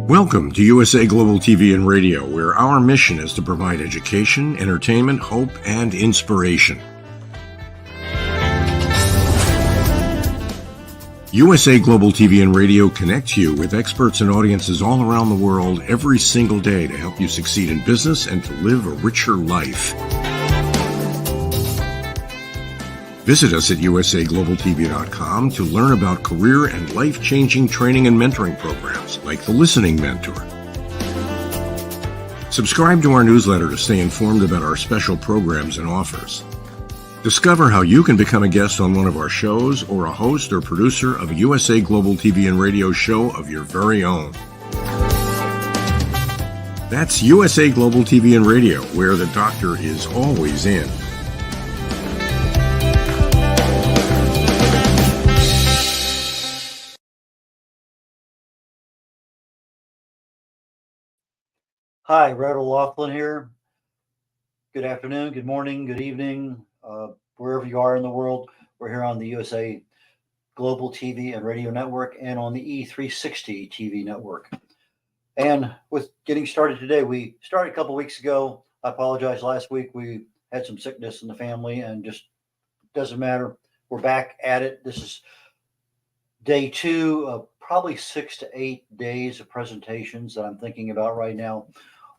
Welcome to USA Global TV and Radio, where our mission is to provide education, entertainment, hope, and inspiration. USA Global TV and Radio connects you with experts and audiences all around the world every single day to help you succeed in business and to live a richer life. Visit us at usaglobaltv.com to learn about career and life-changing training and mentoring programs like the Listening Mentor. Subscribe to our newsletter to stay informed about our special programs and offers. Discover how you can become a guest on one of our shows or a host or producer of a USA Global TV and Radio show of your very own. That's USA Global TV and Radio, where the doctor is always in. Hi, Red O'Loughlin here. Good afternoon, good morning, good evening, wherever you are in the world. We're here on the USA Global TV and Radio Network and on the E360 TV network. And with getting started today, we started a couple weeks ago. I apologize. Last week we had some sickness in the family and just doesn't matter. We're back at it. This is day 2 of probably 6 to 8 days of presentations that I'm thinking about right now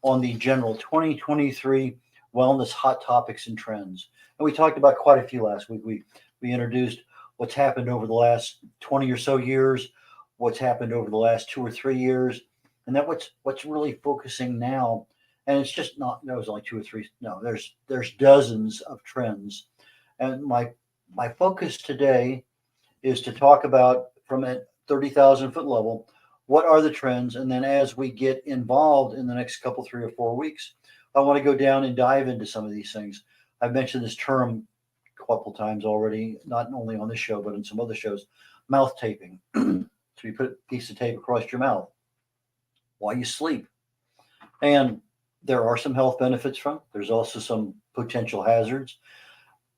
on the general 2023 wellness hot topics and trends. And we talked about quite a few last week. We introduced what's happened over the last 20 or so years, what's happened over the last 2 or 3 years, and that what's really focusing now. And it's just not, there was only 2 or 3. No, there's dozens of trends. And my focus today is to talk about from a 30,000 foot level, what are the trends? And then as we get involved in the next couple, 3 or 4 weeks, I want to go down and dive into some of these things. I've mentioned this term a couple times already, not only on this show, but in some other shows, mouth taping. So you put a piece of tape across your mouth while you sleep. And there are some health benefits from it. There's also some potential hazards.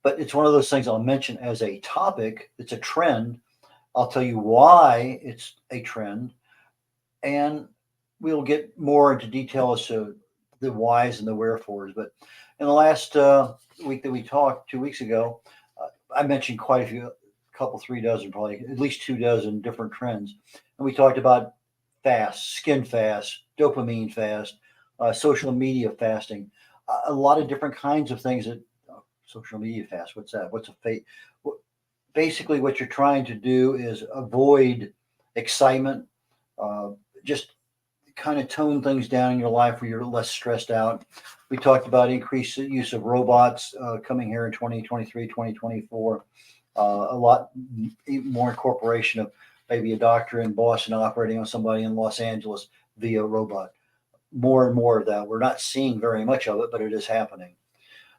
But it's one of those things I'll mention as a topic. It's a trend. I'll tell you why it's a trend. And we'll get more into detail as to the whys and the wherefores. But in the last week that we talked 2 weeks ago, I mentioned quite a few, couple, 3 dozen, probably at least 2 dozen different trends. And we talked about fast, skin fast, dopamine fast, social media fasting, a lot of different kinds of things that social media fast. What's that? What's a fake? Basically, what you're trying to do is avoid excitement, just kind of tone things down in your life where you're less stressed out. We talked about increased use of robots coming here in 2023, 2024. A lot more incorporation of maybe a doctor in Boston operating on somebody in Los Angeles via robot. More and more of that. We're not seeing very much of it, but it is happening.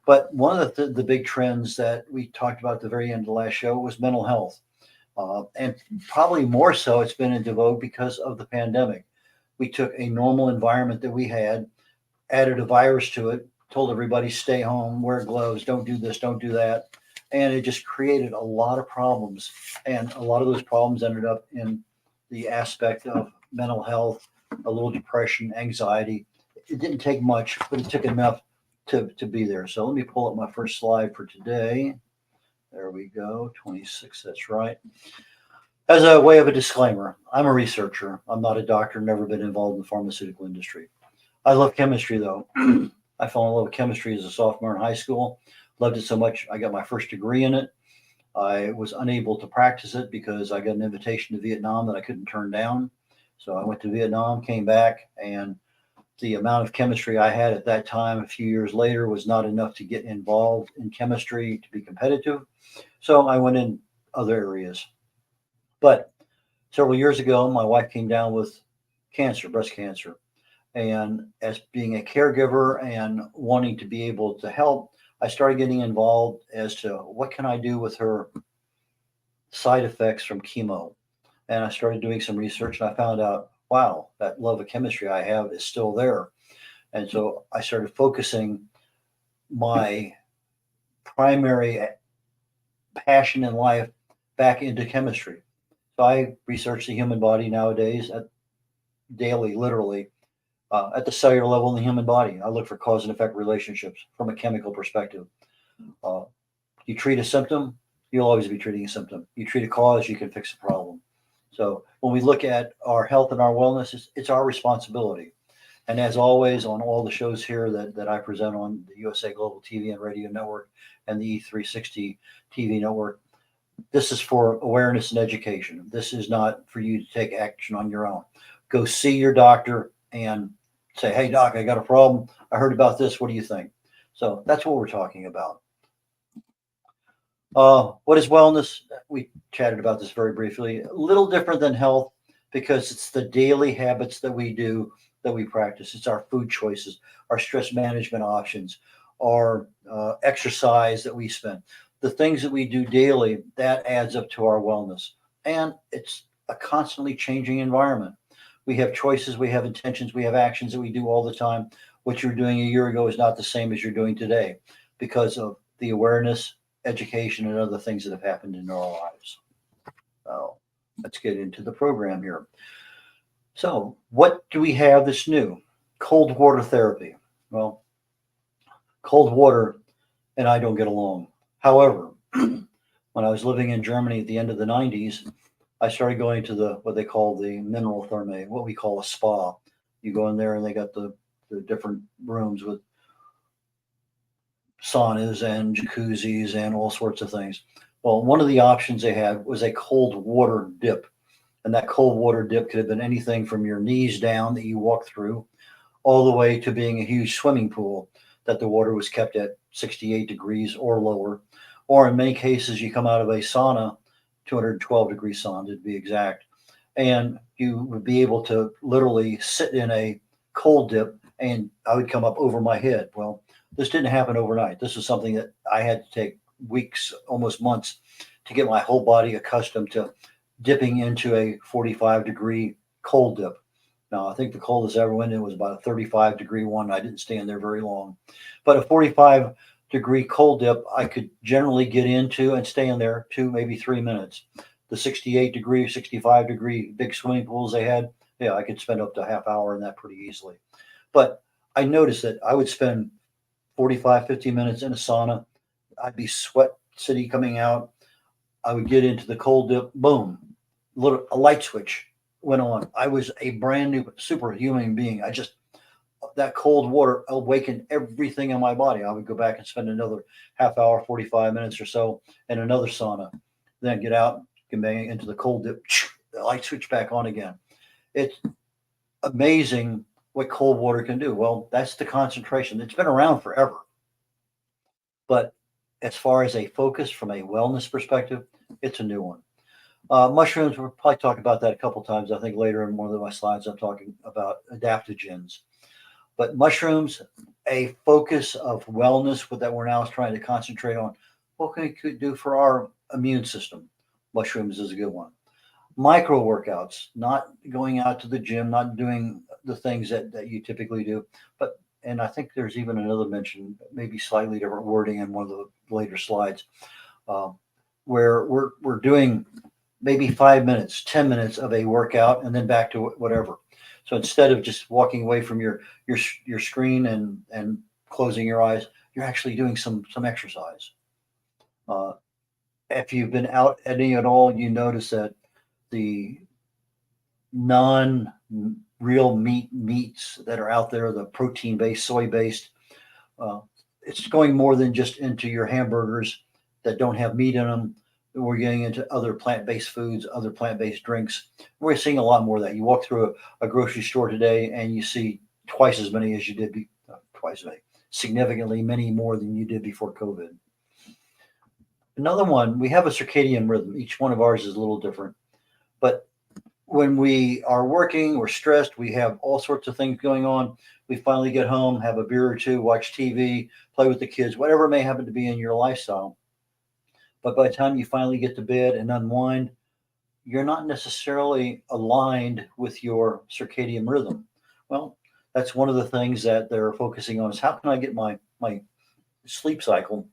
But one of the big trends that we talked about at the very end of the last show was mental health. And probably more so, it's been in vogue because of the pandemic. We took a normal environment that we had, added a virus to it, told everybody stay home, wear gloves, don't do this, don't do that. And it just created a lot of problems. And a lot of those problems ended up in the aspect of mental health, a little depression, anxiety. It didn't take much, but it took enough to be there. So let me pull up my first slide for today. There we go, 26, that's right. As a way of a disclaimer, I'm a researcher. I'm not a doctor, never been involved in the pharmaceutical industry. I love chemistry though. I fell in love with chemistry as a sophomore in high school. Loved it so much, I got my first degree in it. I was unable to practice it because I got an invitation to Vietnam that I couldn't turn down. So I went to Vietnam, came back, and the amount of chemistry I had at that time, a few years later, was not enough to get involved in chemistry to be competitive. So I went in other areas. But several years ago, my wife came down with cancer, breast cancer. And as being a caregiver and wanting to be able to help, I started getting involved as to what can I do with her side effects from chemo. And I started doing some research and I found out, wow, that love of chemistry I have is still there. And so I started focusing my primary passion in life back into chemistry. So I research the human body nowadays at daily, literally, at the cellular level in the human body. I look for cause and effect relationships from a chemical perspective. Uh, you treat a symptom, you'll always be treating a symptom. You treat a cause, you can fix a problem. So when we look at our health and our wellness, it's our responsibility. And as always, on all the shows here that I present on the USA Global TV and Radio Network and the E360 TV network, this is for awareness and education. This is not for you to take action on your own. Go see your doctor and say, hey, doc, I got a problem. I heard about this. What do you think? So that's what we're talking about. What is wellness? We chatted about this very briefly. A little different than health because it's the daily habits that we do, that we practice. It's our food choices, our stress management options, our exercise that we spend. The things that we do daily, that adds up to our wellness. And it's a constantly changing environment. We have choices, we have intentions, we have actions that we do all the time. What you're doing a year ago is not the same as you're doing today because of the awareness, education, and other things that have happened in our lives. So let's get into the program here. So, what do we have that's new? Cold water therapy. Well, cold water and I don't get along. However, when I was living in Germany at the end of the 90s, I started going to the what they call the mineral therme, what we call a spa. You go in there and they got the different rooms with saunas and jacuzzis and all sorts of things. Well, one of the options they had was a cold water dip. And that cold water dip could have been anything from your knees down that you walk through, all the way to being a huge swimming pool that the water was kept at 68 degrees or lower. Or in many cases, you come out of a sauna, 212-degree sauna to be exact, and you would be able to literally sit in a cold dip and I would come up over my head. Well, this didn't happen overnight. This is something that I had to take weeks, almost months, to get my whole body accustomed to dipping into a 45-degree cold dip. Now, I think the coldest I ever went in was about a 35-degree one. I didn't stay in there very long. But a 45-degree cold dip, I could generally get into and stay in there 2, maybe 3 minutes. The 68-degree, 65-degree big swimming pools they had, yeah, I could spend up to a half hour in that pretty easily. But I noticed that I would spend 45, 50 minutes in a sauna. I'd be sweat city coming out. I would get into the cold dip, boom, a light switch went on. I was a brand new superhuman being. That cold water awakened everything in my body. I would go back and spend another half hour, 45 minutes or so in another sauna, then get out, get back into the cold dip, the light switch back on again. It's amazing what cold water can do. Well, that's the concentration. It's been around forever. But as far as a focus from a wellness perspective, it's a new one. Mushrooms, we'll probably talk about that a couple times. I think later in one of my slides, I'm talking about adaptogens. But mushrooms, a focus of wellness that we're now trying to concentrate on. What can we do for our immune system? Mushrooms is a good one. Micro workouts, not going out to the gym, not doing the things that you typically do. And I think there's even another mention, maybe slightly different wording in one of the later slides, where we're doing maybe 5 minutes, 10 minutes of a workout and then back to whatever. So instead of just walking away from your screen and closing your eyes, you're actually doing some exercise. If you've been out any at all, you notice that the non-real meats that are out there, the protein-based, soy-based, it's going more than just into your hamburgers that don't have meat in them. We're getting into other plant-based foods, other plant-based drinks. We're seeing a lot more of that. You walk through a grocery store today and you see twice as many as you did, significantly many more than you did before COVID. Another one, we have a circadian rhythm. Each one of ours is a little different. But when we are working, we're stressed, we have all sorts of things going on. We finally get home, have a beer or two, watch TV, play with the kids, whatever may happen to be in your lifestyle. But by the time you finally get to bed and unwind, you're not necessarily aligned with your circadian rhythm. Well, that's one of the things that they're focusing on is how can I get my sleep cycle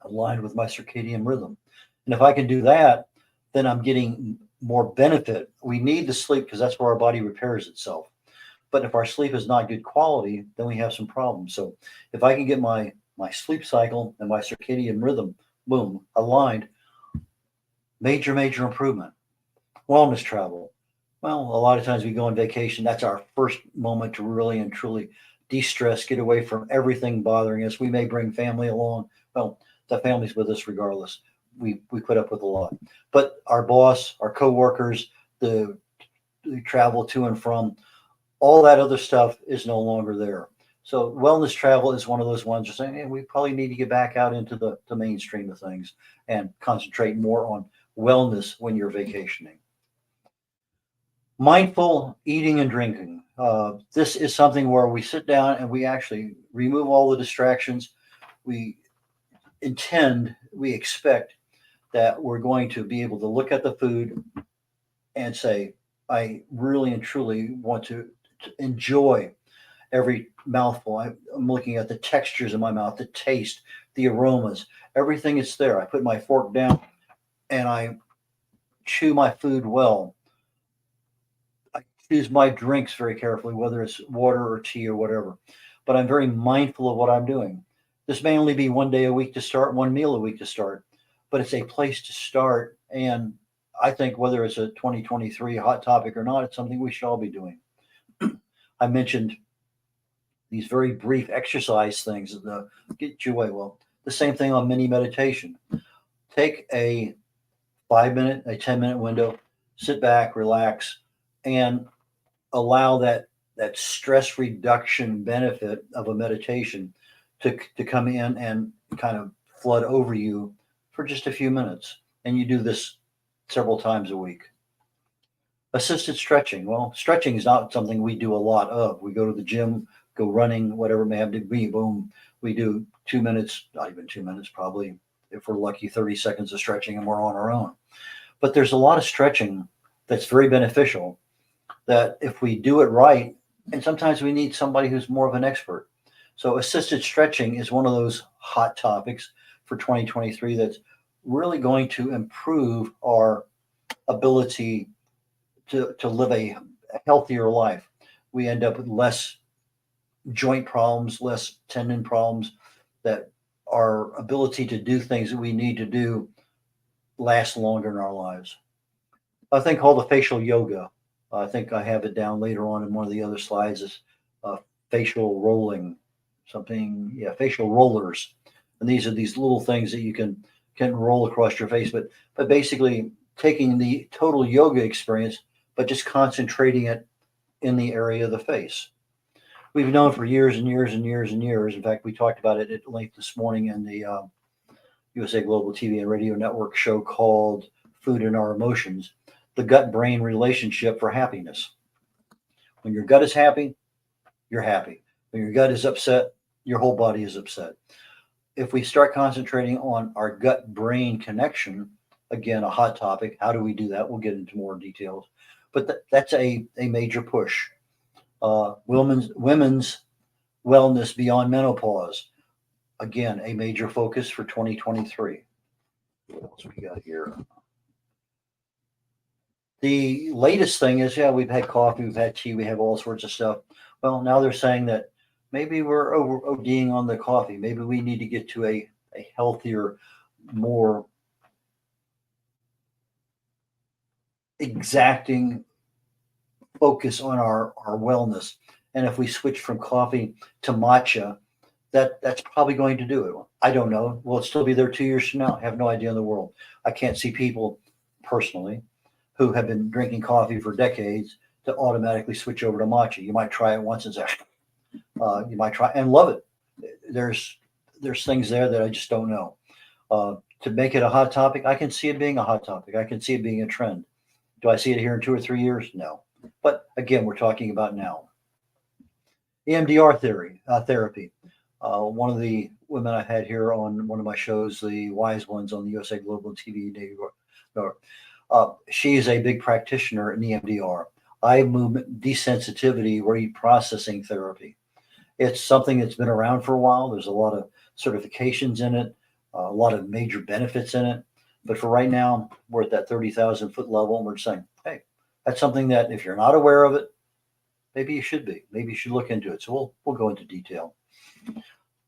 aligned with my circadian rhythm? And if I can do that, then I'm getting more benefit. We need the sleep because that's where our body repairs itself. But if our sleep is not good quality, then we have some problems. So if I can get my sleep cycle and my circadian rhythm, boom, aligned, major improvement. Wellness travel. Well, a lot of times we go on vacation. That's our first moment to really and truly de-stress, get away from everything bothering us. We may bring family along. Well, the family's with us regardless. We put up with a lot. But our boss, our coworkers, the travel to and from, all that other stuff is no longer there. So wellness travel is one of those ones you're saying, hey, we probably need to get back out into the mainstream of things and concentrate more on wellness when you're vacationing. Mindful eating and drinking. This is something where we sit down and we actually remove all the distractions. We we expect that we're going to be able to look at the food and say, I really and truly want to enjoy every mouthful. I'm looking at the textures in my mouth, the taste, the aromas, everything is there. I put my fork down and I chew my food well. I choose my drinks very carefully, whether it's water or tea or whatever. But I'm very mindful of what I'm doing. This may only be one day a week to start, one meal a week to start, but it's a place to start. And I think whether it's a 2023 hot topic or not, it's something we should all be doing. I mentioned these very brief exercise things that get you away. Well, the same thing on mini meditation. Take a 5 minute, a 10-minute window, sit back, relax, and allow that stress reduction benefit of a meditation to come in and kind of flood over you for just a few minutes. And you do this several times a week. Assisted stretching. Well, stretching is not something we do a lot of. We go to the gym, go running, whatever it may have to be. Boom. We do 2 minutes, not even 2 minutes, probably, if we're lucky, 30 seconds of stretching and we're on our own. But there's a lot of stretching that's very beneficial that if we do it right, and sometimes we need somebody who's more of an expert. So assisted stretching is one of those hot topics for 2023 that's really going to improve our ability to live a healthier life. We end up with less joint problems, less tendon problems, that our ability to do things that we need to do lasts longer in our lives. A thing called the facial yoga. I think I have it down later on in one of the other slides is facial rolling, something, yeah, facial rollers. And these are these little things that you can roll across your face, but basically taking the total yoga experience, but just concentrating it in the area of the face. We've known for years and years and years and years. In fact, we talked about it at length this morning in the USA Global TV and Radio Network show called Food and Our Emotions, the gut-brain relationship for happiness. When your gut is happy, you're happy. When your gut is upset, your whole body is upset. If we start concentrating on our gut-brain connection, again, a hot topic, how do we do that? We'll get into more details. But that's a major push. Women's wellness beyond menopause. Again, a major focus for 2023. What else we got here? The latest thing is, yeah, we've had coffee, we've had tea, we have all sorts of stuff. Well, now they're saying that maybe we're over ODing on the coffee. Maybe we need to get to a healthier, more exacting focus on our wellness. And if we switch from coffee to matcha, that's probably going to do it. I don't know. Will it still be there 2 years from now? I have no idea in the world. I can't see people personally who have been drinking coffee for decades to automatically switch over to matcha. You might try it once and say, you might try and love it. There's things there that I just don't know. To make it a hot topic, I can see it being a hot topic. I can see it being a trend. Do I see it here in 2 or 3 years? No. But again, we're talking about now. EMDR therapy. One of the women I had here on one of my shows, the wise ones on the USA Global TV, she's a big practitioner in EMDR, eye movement desensitivity reprocessing therapy. It's something that's been around for a while. There's a lot of certifications in it, a lot of major benefits in it. But for right now, we're at that 30,000 foot level, and we're saying, hey, that's something that if you're not aware of it, maybe you should be. Maybe you should look into it. So we'll go into detail.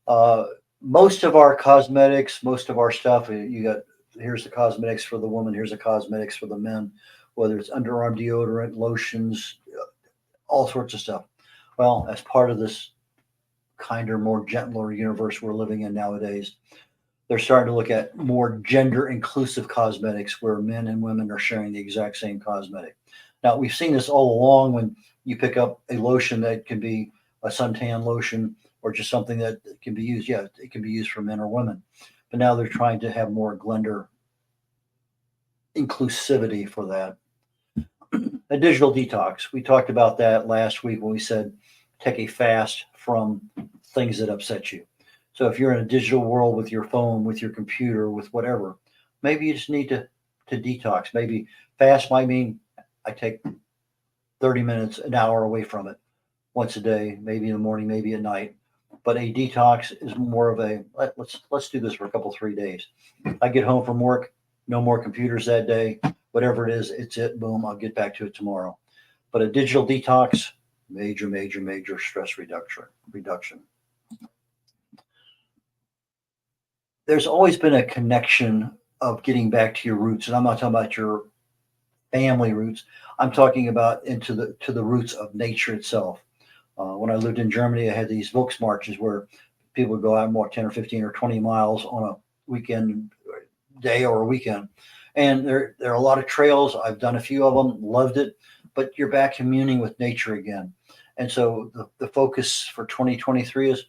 Uh, Most of our cosmetics, most of our stuff, you got here's the cosmetics for the woman, here's the cosmetics for the men, whether it's underarm deodorant, lotions, all sorts of stuff. Well, as part of this kinder, more gentler universe we're living in nowadays, they're starting to look at more gender inclusive cosmetics where men and women are sharing the exact same cosmetic. Now, we've seen this all along when you pick up a lotion that can be a suntan lotion or just something that can be used. Yeah, it can be used for men or women. But now they're trying to have more gender inclusivity for that. A digital detox. We talked about that last week when we said take a fast from things that upset you. So if you're in a digital world with your phone, with your computer, with whatever, maybe you just need to detox. Maybe fast might mean I take 30 minutes, an hour away from it once a day, maybe in the morning, maybe at night. But a detox is more of a let's do this for a couple 3 days. I get home from work, no more computers that day. Whatever it is, it's it. Boom, I'll get back to it tomorrow. But a digital detox, major, major, major stress reduction. There's always been a connection of getting back to your roots, and I'm not talking about your family roots. I'm talking about into the roots of nature itself. When I lived in Germany, I had these Volksmarches where people would go out and walk 10 or 15 or 20 miles on a weekend day or a weekend. And there are a lot of trails. I've done a few of them, loved it, but you're back communing with nature again. And so the focus for 2023 is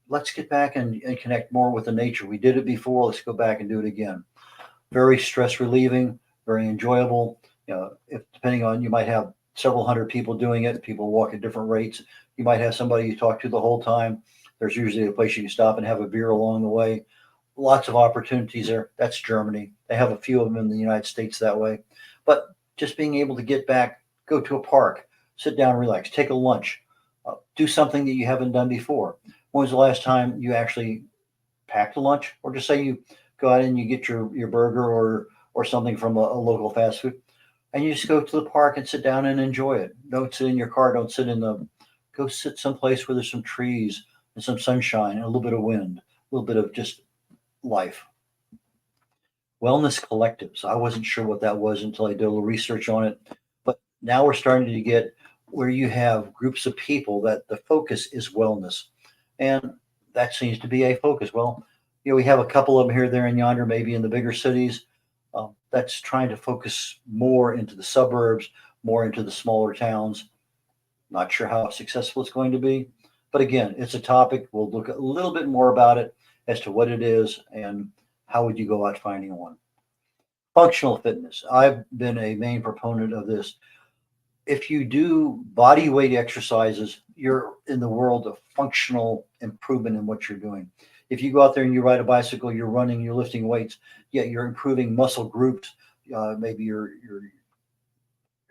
let's get back and connect more with the nature. We did it before. Let's go back and do it again. Very stress relieving, very enjoyable. If depending on, you might have several hundred people doing it. People walk at different rates. You might have somebody you talk to the whole time. There's usually a place you can stop and have a beer along the way. Lots of opportunities there. That's Germany. They have a few of them in the United States that way. But just being able to get back, go to a park, sit down, relax, take a lunch, do something that you haven't done before. When was the last time you actually packed a lunch, or just say you go out and you get your burger or something from a local fast food, and you just go to the park and sit down and enjoy it. Don't sit in your car. Don't sit go sit someplace where there's some trees and some sunshine and a little bit of wind, a little bit of just life. Wellness collectives. I wasn't sure what that was until I did a little research on it. But now we're starting to get where you have groups of people that the focus is wellness. And that seems to be a focus. Well, we have a couple of them here, there, and yonder, maybe in the bigger cities. That's trying to focus more into the suburbs, more into the smaller towns. Not sure how successful it's going to be. But again, it's a topic. We'll look a little bit more about it as to what it is and how would you go out finding one. Functional fitness. I've been a main proponent of this. If you do body weight exercises, you're in the world of functional improvement in what you're doing. If you go out there and you ride a bicycle, you're running, you're lifting weights, yeah, you're improving muscle groups, maybe your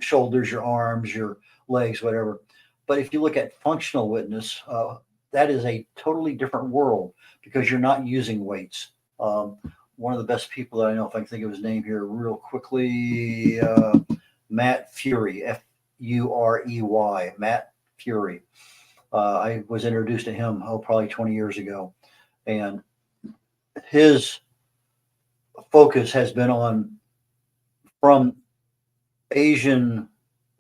shoulders, your arms, your legs, whatever. But if you look at functional fitness, that is a totally different world because you're not using weights. One of the best people that I know, if I can think of his name here real quickly, Matt Fury, Furey, Matt Fury. I was introduced to him, probably 20 years ago. And his focus has been on from Asian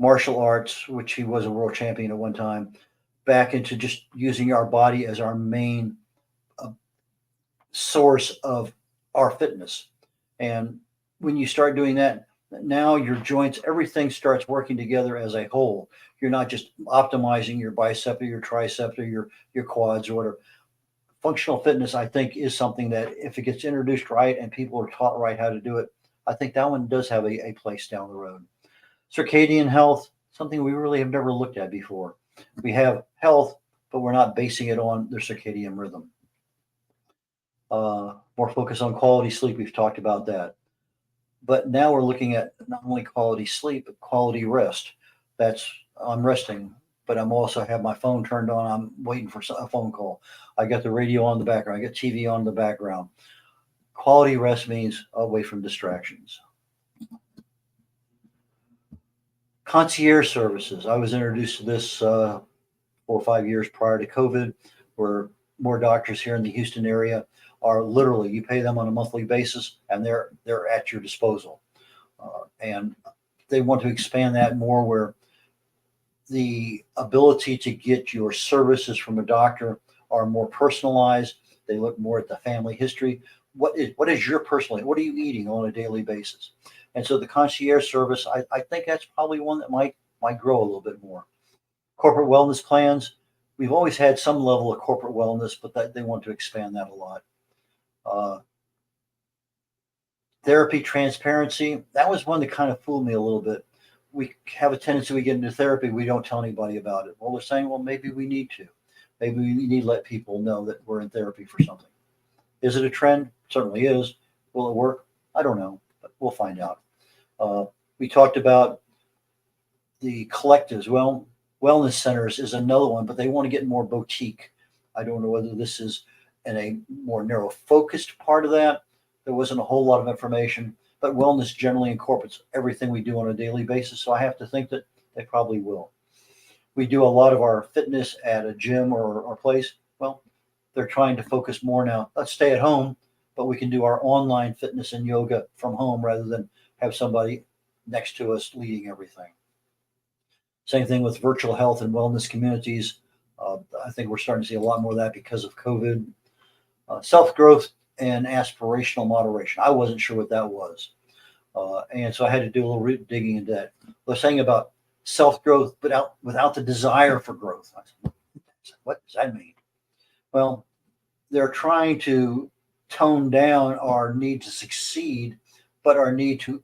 martial arts, which he was a world champion at one time, back into just using our body as our main source of our fitness. And when you start doing that, now your joints, everything starts working together as a whole. You're not just optimizing your bicep or your tricep or your quads or whatever. Functional fitness, I think, is something that if it gets introduced right and people are taught right how to do it, I think that one does have a place down the road. Circadian health, something we really have never looked at before. We have health, but we're not basing it on their circadian rhythm. More focus on quality sleep. We've talked about that. But now we're looking at not only quality sleep, but quality rest. I'm resting, but I'm also have my phone turned on. I'm waiting for a phone call. I got the radio on the background. I got TV on the background. Quality rest means away from distractions. Concierge services. I was introduced to this 4 or 5 years prior to COVID, where more doctors here in the Houston area are literally, you pay them on a monthly basis and they're at your disposal. And they want to expand that more, where the ability to get your services from a doctor are more personalized. They look more at the family history. What is your personal, what are you eating on a daily basis? And so the concierge service, I think that's probably one that might grow a little bit more. Corporate wellness plans. We've always had some level of corporate wellness, but that they want to expand that a lot. Uh, Therapy transparency. That was one that kind of fooled me a little bit. We have a tendency, we get into therapy, we don't tell anybody about it. Well, they're saying, well, maybe we need to. Maybe we need to let people know that we're in therapy for something. Is it a trend? Certainly is. Will it work? I don't know, but we'll find out. Uh, we talked about the collectives. Well, wellness centers is another one, but they want to get more boutique. I don't know whether this is in a more narrow focused part of that. There wasn't a whole lot of information, but wellness generally incorporates everything we do on a daily basis. So I have to think that they probably will. We do a lot of our fitness at a gym or place. Well, they're trying to focus more now. Let's stay at home, but we can do our online fitness and yoga from home rather than have somebody next to us leading everything. Same thing with virtual health and wellness communities. I think we're starting to see a lot more of that because of COVID. Self growth and aspirational moderation. I wasn't sure what that was. And so I had to do a little digging into that. They're saying about self growth, but without the desire for growth. I said, what does that mean? Well, they're trying to tone down our need to succeed, but our need to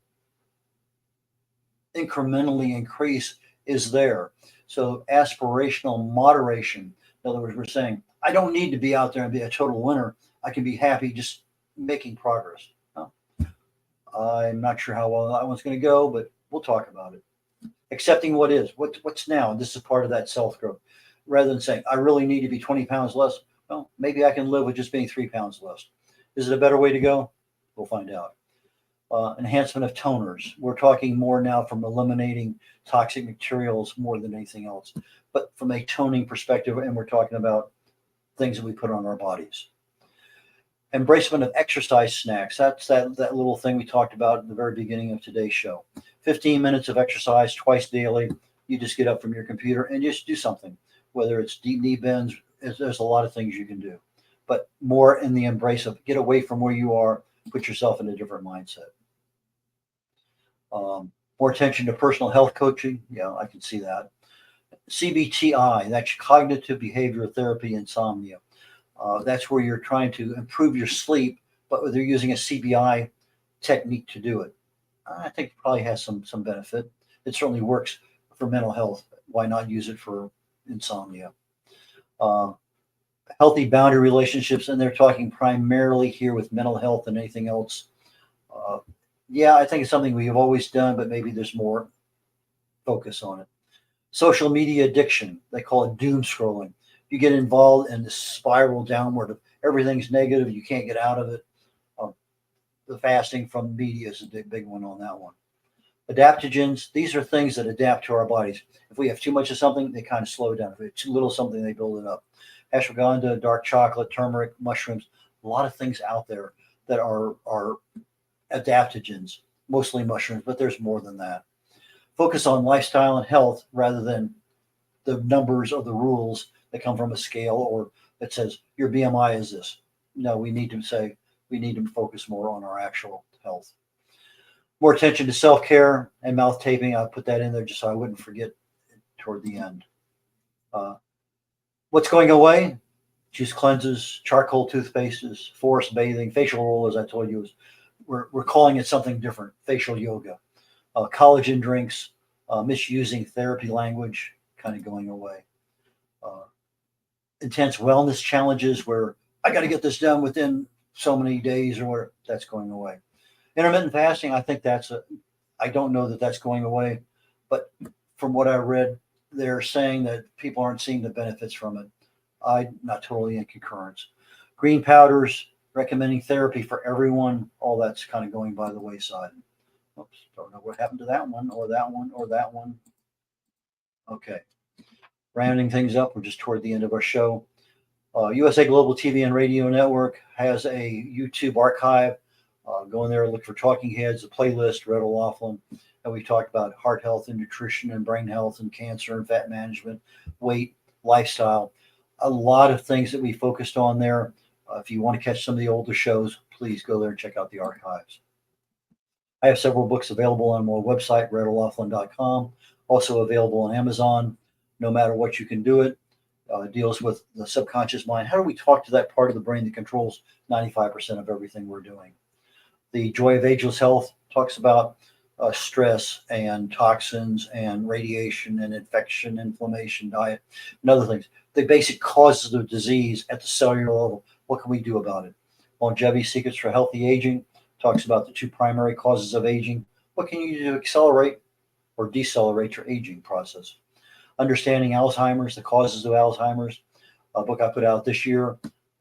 incrementally increase is there. So aspirational moderation. In other words, we're saying, I don't need to be out there and be a total winner. I can be happy just making progress. Well, I'm not sure how well that one's going to go, but we'll talk about it. Accepting what is, what's now. This is part of that self growth. Rather than saying, I really need to be 20 pounds less. Well, maybe I can live with just being 3 pounds less. Is it a better way to go? We'll find out. Enhancement of toners. We're talking more now from eliminating toxic materials more than anything else, but from a toning perspective, and we're talking about things that we put on our bodies. Embracement of exercise snacks. That's that little thing we talked about at the very beginning of today's show. 15 minutes of exercise twice daily. You just get up from your computer and just do something, whether it's deep knee bends. There's a lot of things you can do, but more in the embrace of get away from where you are, put yourself in a different mindset. More attention to personal health coaching. Yeah, I can see that. CBTI, that's cognitive behavioral therapy, insomnia. That's where you're trying to improve your sleep, but they're using a CBI technique to do it. I think it probably has some benefit. It certainly works for mental health. Why not use it for insomnia? Uh, Healthy boundary relationships, and they're talking primarily here with mental health than anything else. Uh, yeah, I think it's something we have always done, but maybe there's more focus on it. Social media addiction, they call it doom scrolling. You get involved in this spiral downward of everything's negative, you can't get out of it. Um, the fasting from media is a big one on that one. Adaptogens, these are things that adapt to our bodies. If we have too much of something, they kind of slow down. If we have too little of something, they build it up. Ashwagandha, dark chocolate, turmeric, mushrooms, a lot of things out there that are adaptogens, mostly mushrooms, but there's more than that. Focus on lifestyle and health rather than the numbers or the rules that come from a scale or that says your BMI is this. No, we need to say we need to focus more on our actual health. More attention to self-care and mouth taping. I'll put that in there just so I wouldn't forget toward the end. Uh, what's going away? Juice cleanses, charcoal toothpastes, forest bathing, facial roll, as I told you, we're calling it something different, facial yoga. Collagen drinks, misusing therapy language, kind of going away. Uh, Intense wellness challenges where I got to get this done within so many days or whatever, that's going away. Intermittent fasting, I don't know that that's going away, but from what I read, they're saying that people aren't seeing the benefits from it. I'm not totally in concurrence. Green powders, recommending therapy for everyone. All that's kind of going by the wayside. Oops, don't know what happened to that one or that one or that one. Okay. Rounding things up, we're just toward the end of our show. USA Global TV and Radio Network has a YouTube archive. Go in there, look for Talking Heads, a playlist, Red O'Loughlin. And we've talked about heart health and nutrition and brain health and cancer and fat management, weight, lifestyle. A lot of things that we focused on there. If you want to catch some of the older shows, please go there and check out the archives. I have several books available on my website, redolaughlin.com, also available on Amazon. No matter what, you can do it. Deals with the subconscious mind. How do we talk to that part of the brain that controls 95% of everything we're doing? The Joy of Ageless Health talks about stress and toxins and radiation and infection, inflammation, diet, and other things. The basic causes of disease at the cellular level. What can we do about it? Longevity Secrets for Healthy Aging talks about the two primary causes of aging. What can you do to accelerate or decelerate your aging process? Understanding Alzheimer's, the causes of Alzheimer's, a book I put out this year,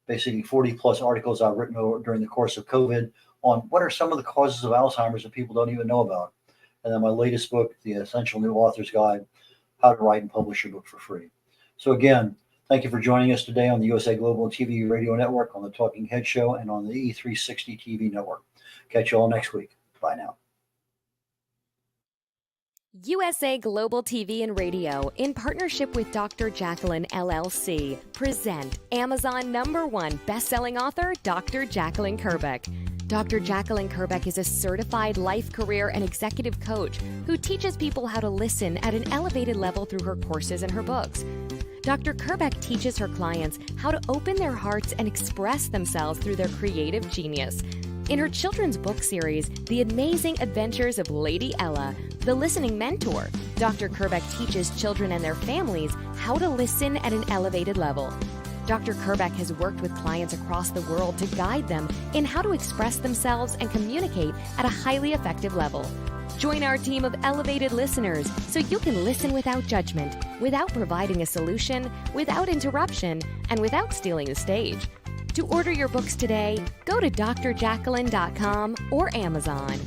basically 40 plus articles I've written during the course of COVID on what are some of the causes of Alzheimer's that people don't even know about. And then my latest book, The Essential New Author's Guide, How to Write and Publish Your Book for Free. So again, thank you for joining us today on the USA Global TV Radio Network, on the Talking Head Show, and on the E360 TV Network. Catch you all next week. Bye now. USA Global TV and Radio, in partnership with Dr. Jacqueline LLC, present Amazon #1 best-selling author, Dr. Jacqueline Kerbeck. Dr. Jacqueline Kerbeck is a certified life, career, and executive coach who teaches people how to listen at an elevated level through her courses and her books. Dr. Kerbeck teaches her clients how to open their hearts and express themselves through their creative genius. In her children's book series, The Amazing Adventures of Lady Ella, the listening mentor, Dr. Kerbeck teaches children and their families how to listen at an elevated level. Dr. Kerbeck has worked with clients across the world to guide them in how to express themselves and communicate at a highly effective level. Join our team of elevated listeners so you can listen without judgment, without providing a solution, without interruption, and without stealing the stage. To order your books today, go to drjacqueline.com or Amazon.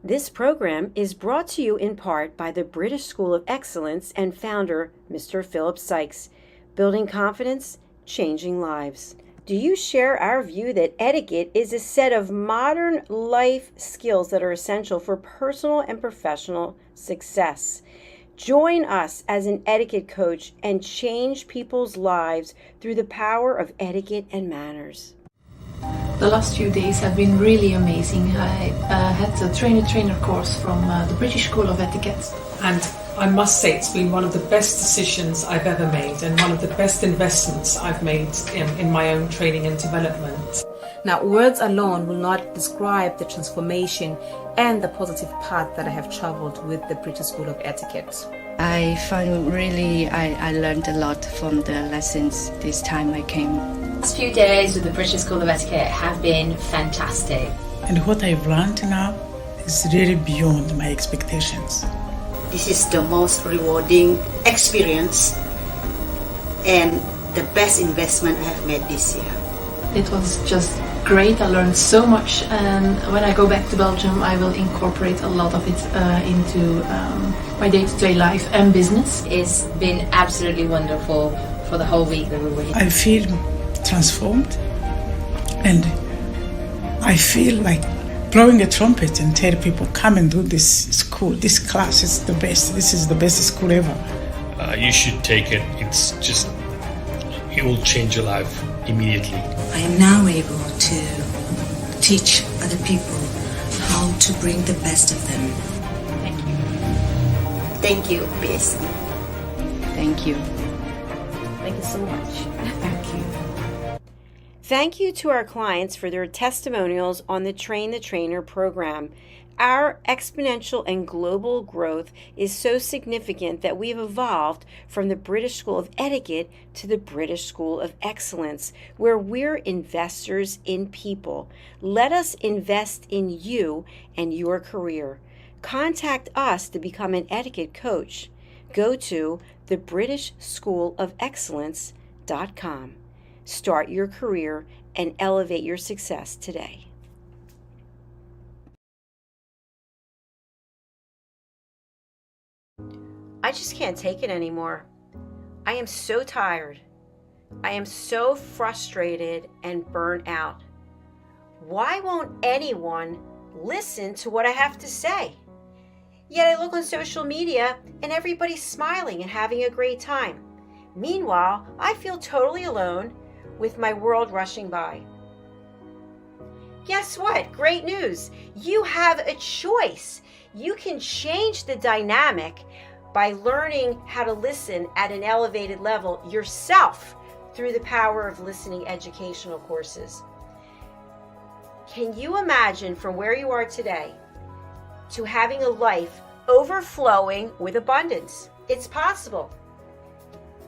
This program is brought to you in part by the British School of Excellence and founder, Mr. Philip Sykes. Building confidence, changing lives. Do you share our view that etiquette is a set of modern life skills that are essential for personal and professional success? Join us as an etiquette coach and change people's lives through the power of etiquette and manners. The last few days have been really amazing. I had a trainer course from the British School of Etiquette. And I must say it's been one of the best decisions I've ever made and one of the best investments I've made in my own training and development. Now, words alone will not describe the transformation and the positive path that I have traveled with the British School of Etiquette. I find I learned a lot from the lessons this time I came. The last few days with the British School of Etiquette have been fantastic. And what I've learned now is really beyond my expectations. This is the most rewarding experience and the best investment I have made this year. It was just great. I learned so much, and when I go back to Belgium I will incorporate a lot of it into my day-to-day life and business. It's been absolutely wonderful for the whole week that we were here. I feel transformed, and I feel like blowing a trumpet and tell people, come and do this school, this class is the best, this is the best school ever. You should take it. It will change your life immediately. I am now able to teach other people how to bring the best of them. Thank you. Thank you, BSc. Thank you. Thank you so much. Thank you. Thank you to our clients for their testimonials on the Train the Trainer program. Our exponential and global growth is so significant that we've evolved from the British School of Etiquette to the British School of Excellence, where we're investors in people. Let us invest in you and your career. Contact us to become an etiquette coach. go to thebritishschoolofexcellence.com. Start your career and elevate your success today. I just can't take it anymore. I am so tired. I am so frustrated and burnt out. Why won't anyone listen to what I have to say? Yet I look on social media and everybody's smiling and having a great time. Meanwhile, I feel totally alone with my world rushing by. Guess what? Great news. You have a choice. You can change the dynamic by learning how to listen at an elevated level yourself through the power of listening educational courses. Can you imagine from where you are today to having a life overflowing with abundance? It's possible.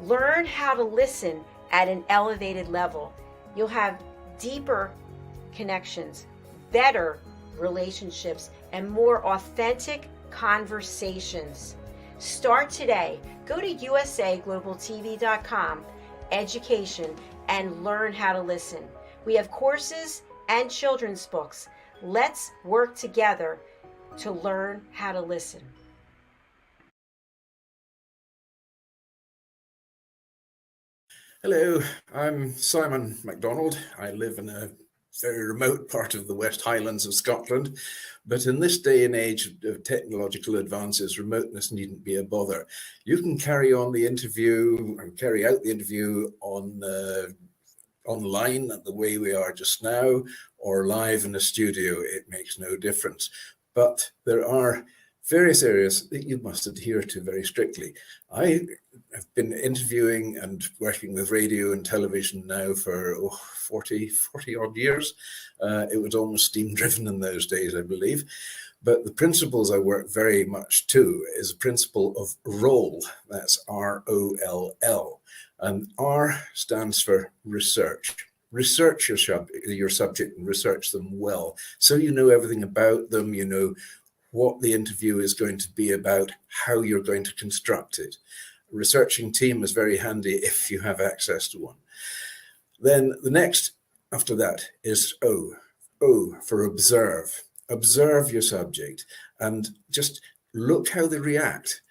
Learn how to listen at an elevated level. You'll have deeper connections, better relationships, and more authentic conversations. Start today. Go to usaglobaltv.com, education, and learn how to listen. We have courses and children's books. Let's work together to learn how to listen. Hello, I'm Simon MacDonald. I live in a very remote part of the West Highlands of Scotland, but in this day and age of technological advances, remoteness needn't be a bother. You can carry on the interview and carry out the interview on online the way we are just now, or live in the studio. It makes no difference. But there are various areas that you must adhere to very strictly. I have been interviewing and working with radio and television now for 40 odd years. It was almost steam driven in those days, I believe. But the principles I work very much to is a principle of roll. That's ROLL. And R stands for research. Research your subject and research them well. So you know everything about them, you know what the interview is going to be about, how you're going to construct it. A researching team is very handy if you have access to one. Then the next after that is O. O for observe. Observe your subject and just look how they react.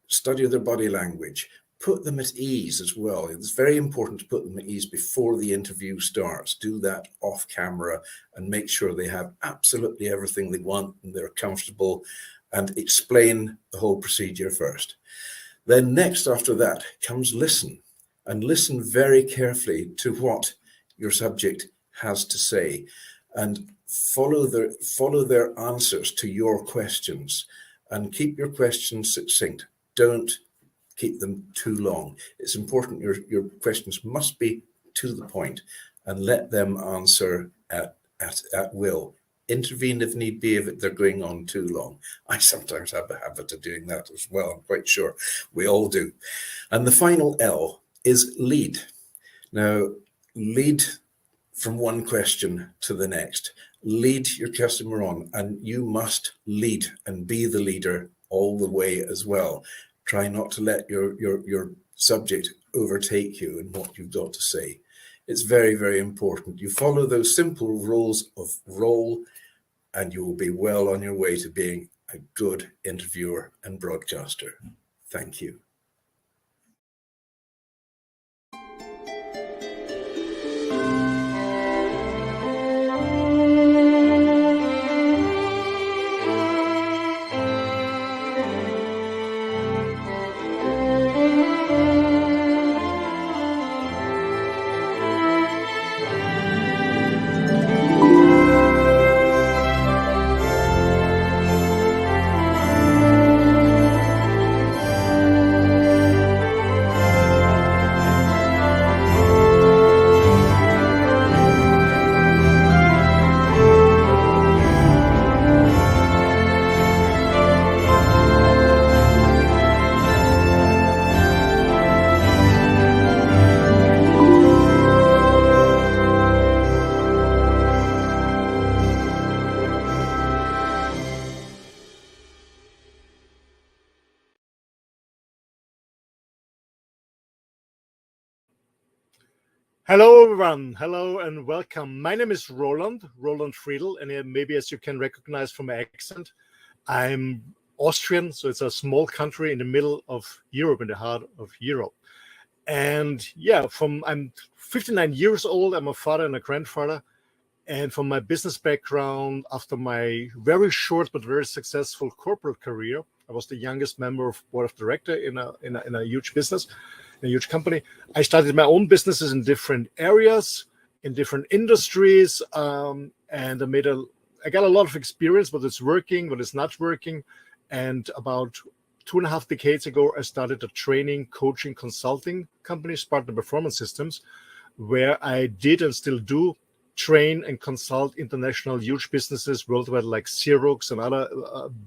Study their body language. Put them at ease as well. It's very important to put them at ease before the interview starts. Do that off camera and make sure they have absolutely everything they want and they're comfortable, and explain the whole procedure first. Then next after that comes listen, and listen very carefully to what your subject has to say, and follow their answers to your questions, and keep your questions succinct. Don't keep them too long. It's important your questions must be to the point, and let them answer at will. Intervene if need be if they're going on too long. I sometimes have a habit of doing that as well. I'm quite sure we all do. And the final L is lead. Now, lead from one question to the next. Lead your customer on, and you must lead and be the leader all the way as well. Try not to let your subject overtake you in what you've got to say. It's very, very important. You follow those simple rules of roll, and you will be well on your way to being a good interviewer and broadcaster. Thank you. Hello, everyone. Hello and welcome. My name is Roland Friedel, and maybe as you can recognize from my accent, I'm Austrian, so it's a small country in the middle of Europe, in the heart of Europe. And yeah, I'm 59 years old. I'm a father and a grandfather. And from my business background, after my very short but very successful corporate career, I was the youngest member of board of director in a huge business, a huge company. I started my own businesses in different areas, in different industries, and I got a lot of experience, what is working, what is not working. And about 2.5 decades ago, I started a training, coaching, consulting company, Spartan Performance Systems, where I did and still do train and consult international huge businesses worldwide like Xerox and other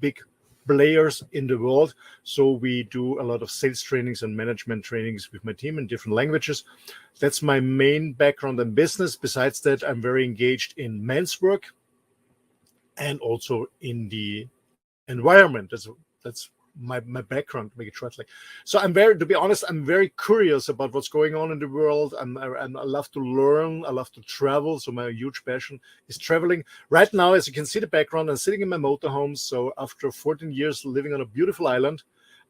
big players in the world. So we do a lot of sales trainings and management trainings with my team in different languages. That's my main background in business. Besides that, I'm very engaged in men's work and also in the environment. That's my background, make it shortly. So to be honest, I'm very curious about what's going on in the world. I love to learn. I love to travel. So my huge passion is traveling. Right now, as you can see the background, I'm sitting in my motorhome. So after 14 years living on a beautiful island,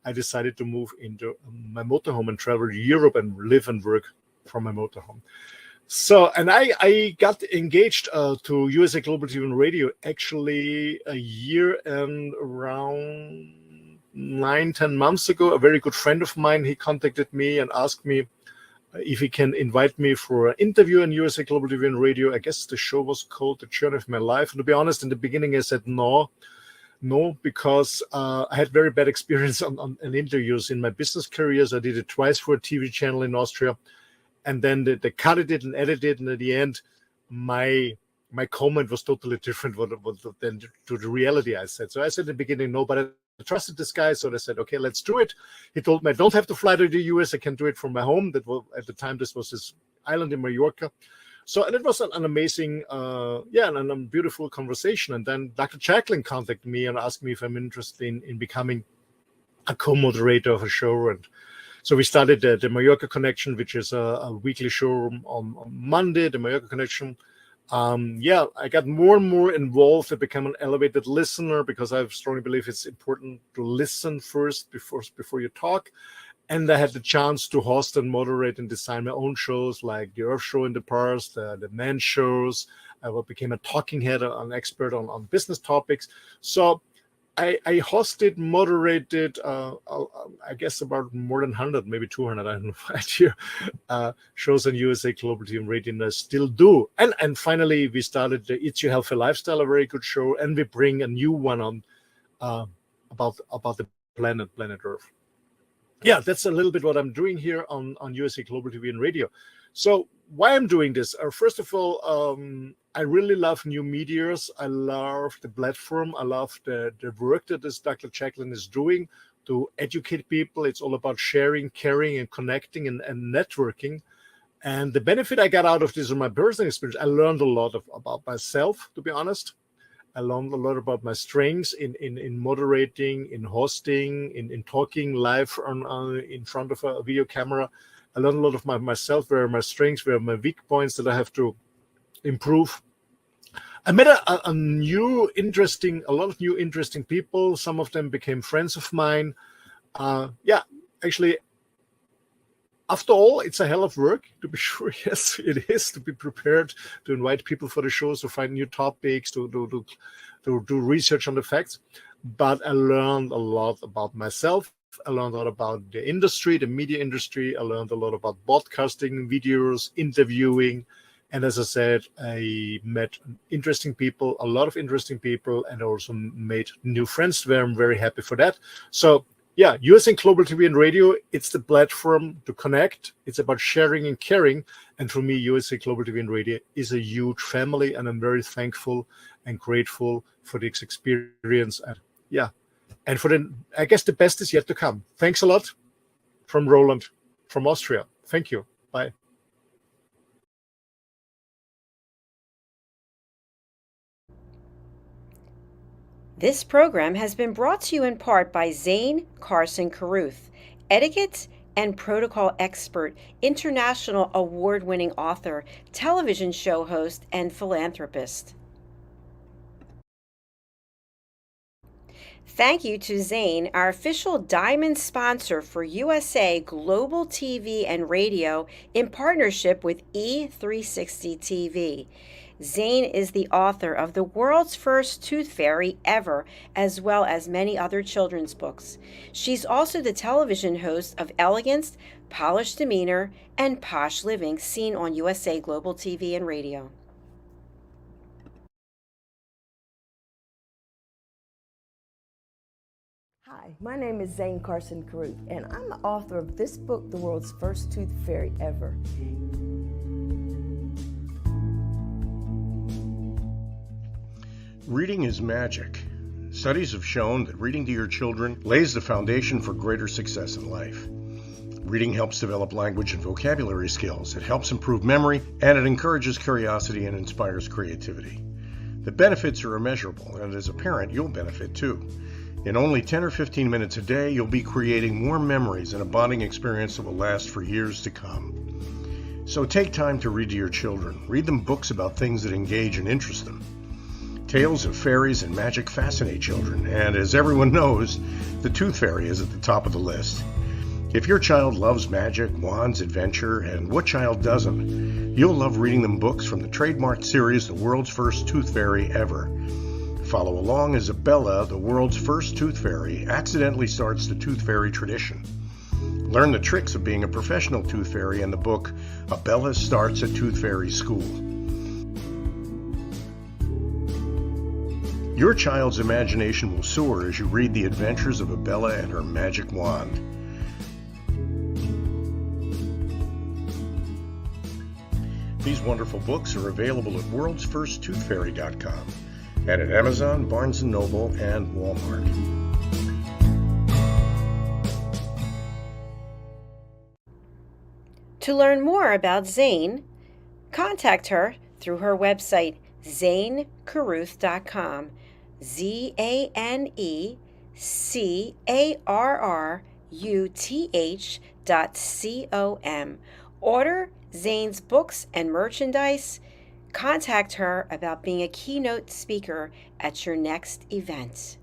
I decided to move into my motorhome and travel Europe and live and work from my motorhome. So, and I got engaged to USA Global TV and Radio actually a year and around 9-10 months ago. A very good friend of mine, he contacted me and asked me if he can invite me for an interview on USA Global TV and Radio. I guess the show was called The Journey of My Life. And to be honest, in the beginning, I said no, because I had very bad experience on interviews in my business careers. I did it twice for a TV channel in Austria. And then they cut it and edited it, and at the end, my comment was totally different than to the reality I said. So I said in the beginning, no, but I trusted this guy, so they said, okay, let's do it. He told me I don't have to fly to the US. I can do it from my home. That was, at the time, this was his island in Mallorca. So, and it was an amazing, and a beautiful conversation. And then Dr. Jacqueline contacted me and asked me if I'm interested in becoming a co-moderator of a show. And so we started the Mallorca Connection, which is a weekly show on Monday, the Mallorca Connection. I got more and more involved. I became an elevated listener because I strongly believe it's important to listen first before you talk. And I had the chance to host and moderate and design my own shows like the Earth Show in the past, the Men shows. I became a talking head, an expert on business topics. So I hosted, moderated, I guess about more than 100, maybe 200, I don't know, idea, shows on USA Global TV and Radio, and I still do. And finally, we started the It's Your Healthy Lifestyle, a very good show, and we bring a new one on about the planet Earth. Yeah, that's a little bit what I'm doing here on USA Global TV and Radio. So why I'm doing this? First of all, I really love new medias. I love the platform. I love the work that this Dr. Jacqueline is doing to educate people. It's all about sharing, caring, and connecting and networking. And the benefit I got out of this in my personal experience, I learned a lot about myself, to be honest. I learned a lot about my strengths in moderating, in hosting, in talking live in front of a video camera. I learned a lot of myself, where are my strengths, where are my weak points that I have to improve. I met a lot of new interesting people. Some of them became friends of mine. Actually, after all, it's a hell of work, to be sure. Yes, it is, to be prepared, to invite people for the shows, to find new topics, to do research on the facts. But I learned a lot about myself. I learned a lot about the industry, the media industry. I learned a lot about broadcasting, videos, interviewing. And as I said, I met a lot of interesting people, and also made new friends where I'm very happy for that. So yeah, USA Global TV and Radio, it's the platform to connect. It's about sharing and caring. And for me, USA Global TV and Radio is a huge family, and I'm very thankful and grateful for this experience. And I guess the best is yet to come. Thanks a lot from Roland from Austria. Thank you. Bye. This program has been brought to you in part by Zane Carson Caruth, Etiquette and protocol expert, international award-winning author, television show host, and philanthropist. Thank you to Zane, our official diamond sponsor for USA Global TV and Radio in partnership with E360 TV. Zane is the author of The World's First Tooth Fairy Ever, as well as many other children's books. She's also the television host of Elegance, Polished Demeanor, and Posh Living, seen on USA Global TV and Radio. Hi, my name is Zane Carson Caruth, and I'm the author of this book, The World's First Tooth Fairy Ever. Reading is magic. Studies have shown that reading to your children lays the foundation for greater success in life. Reading helps develop language and vocabulary skills. It helps improve memory, and it encourages curiosity and inspires creativity. The benefits are immeasurable, and as a parent, you'll benefit too. In only 10 or 15 minutes a day, you'll be creating more memories and a bonding experience that will last for years to come. So take time to read to your children. Read them books about things that engage and interest them. Tales of fairies and magic fascinate children, and as everyone knows, the Tooth Fairy is at the top of the list. If your child loves magic, wands, adventure, and what child doesn't, you'll love reading them books from the trademarked series The World's First Tooth Fairy Ever. Follow along as Abella, the world's first tooth fairy, accidentally starts the tooth fairy tradition. Learn the tricks of being a professional tooth fairy in the book Abella Starts a Tooth Fairy School. Your child's imagination will soar as you read the adventures of Abella and her magic wand. These wonderful books are available at worldsfirsttoothfairy.com. and at Amazon, Barnes & Noble, and Walmart. To learn more about Zane, contact her through her website, zanecaruth.com, ZaneCarruth.com. Order Zane's books and merchandise. Contact her about being a keynote speaker at your next event.